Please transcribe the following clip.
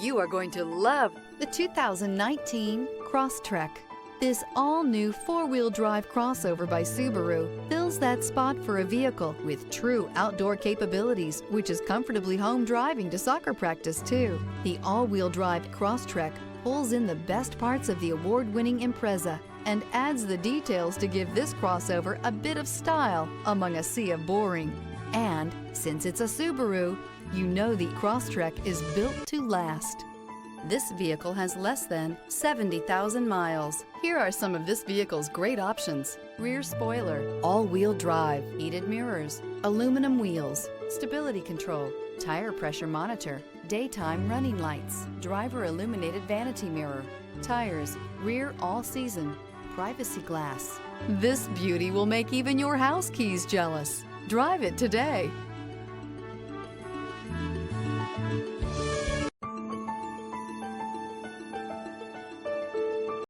You are going to love the 2019 Crosstrek. This all-new four-wheel drive crossover by Subaru fills that spot for a vehicle with true outdoor capabilities, which is comfortably home driving to soccer practice too. The all-wheel drive Crosstrek pulls in the best parts of the award-winning Impreza and adds the details to give this crossover a bit of style among a sea of boring. And since it's a Subaru, you know the Crosstrek is built to last. This vehicle has less than 70,000 miles. Here are some of this vehicle's great options: rear spoiler, all-wheel drive, heated mirrors, aluminum wheels, stability control, tire pressure monitor, daytime running lights, driver illuminated vanity mirror, tires, rear all-season, privacy glass. This beauty will make even your house keys jealous. Drive it today.